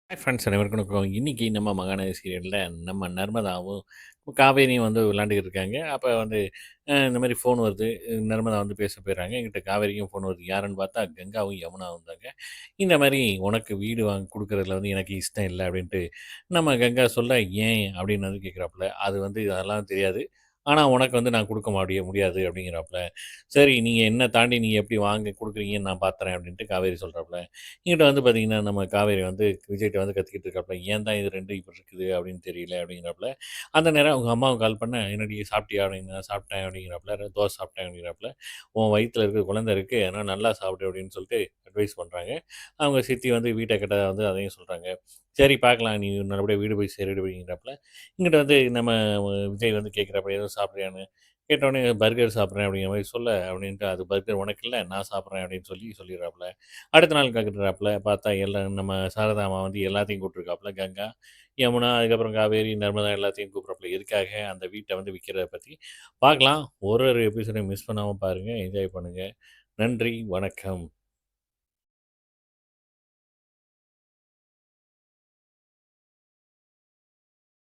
Hi friends அனைவருக்கும் வணக்கம். இன்னைக்கு நம்ம மகாநதி சீரியல்ல நம்ம நர்மதாவும், காவேரியும் வந்து விளையாண்டுக்கிட்டு இருக்காங்க. அப்ப வந்து இந்த மாரி ஃபோன் வருது. நர்மதா வந்து பேச போயிடுறாங்க. என்கிட்ட காவேரிக்கும் ஃபோன் வருது. யாருன்னு பார்த்தா கங்காவும், யமுனாவும் தாங்க. இந்த மாரி "உனக்கு வீடு வாங்கி குடுக்குறதுல வந்து எனக்கு இஷ்டம் இல்ல" அப்படின்ட்டு நம்ம கங்கா சொல்ல, "ஏன்?" அப்படின்னு வந்து கேட்குறாப்புல. அது வந்து அதெல்லாம் தெரியாது. ஆனா உனக்கு வந்து நான் குடுக்க முடியாது அப்படிங்கிறாப்புல. சரி நீங்க என்ன தாண்டி நீங்க எப்படி வாங்க குடுக்குறீங்கன்னு நான் பார்த்துறேன் அப்படின்ட்டு காவேரி சொல்றாப்புல. இங்கிட்ட வந்து பார்த்தீங்கன்னா, நம்ம காவேரி வந்து விஜய்ட்ட வந்து கத்திக்கிட்டு இருக்காப்புல. "ஏன் தான் இது 2 இப்படி இருக்குது அப்படின்னு தெரியல" அப்படிங்கிறாப்புல. அந்த நேரம் அவங்க அம்மாவுக்கு கால் பண்ண, "என்னடி சாப்பிட்டியா?" அப்படின்னா, "சாப்பிட்டேன்" அப்படிங்கிறாப்புல. "தோசை சாப்பிட்டேன்" அப்படிங்கிறாப்புல. "உன் வயித்துல இருக்க குழந்தை இருக்கு. அதனால நல்லா சாப்பிடு" அப்படின்னு சொல்லிட்டு அட்வைஸ் பண்றாங்க. அவங்க சித்தி வந்து வீட்ட கட்ட வந்து அதையும் சொல்றாங்க. "சரி பார்க்கலாம். நீ நல்லபடியா வீடு போய் சேரு" அப்படிங்கிறாப்புல. இங்கிட்ட வந்து நம்ம விஜய் வந்து கேட்குறாப்புல, "எதுவும் சாப்பிடுறியான்னு?" கேட்டவுடனே "பர்கர் சாப்பிட்றேன்" அப்படிங்கிற மாரி சொல்ல, அப்படின்ட்டு "அது பர்கர் உனக்கு இல்ல, நான் சாப்பிட்றேன்" அப்படின்னு சொல்லிடுறாப்புல. அடுத்த நாள் கட்டுறாப்புல பார்த்தா எல்லாம் நம்ம சாரதா அம்மா வந்து எல்லாத்தையும் கூப்பிட்டுருக்காப்புல. கங்கா, யமுனா, அதுக்கப்புறம் காவேரி, நர்மதா எல்லாத்தையும் கூப்பிட்றாப்புல. எதுக்காக? அந்த வீட்ட வந்து விக்கிறத பத்தி. பார்க்கலாம். ஒரு ஒரு எபிசோடையும் மிஸ் பண்ணாம பாருங்க. என்ஜாய் பண்ணுங்க. நன்றி, வணக்கம்.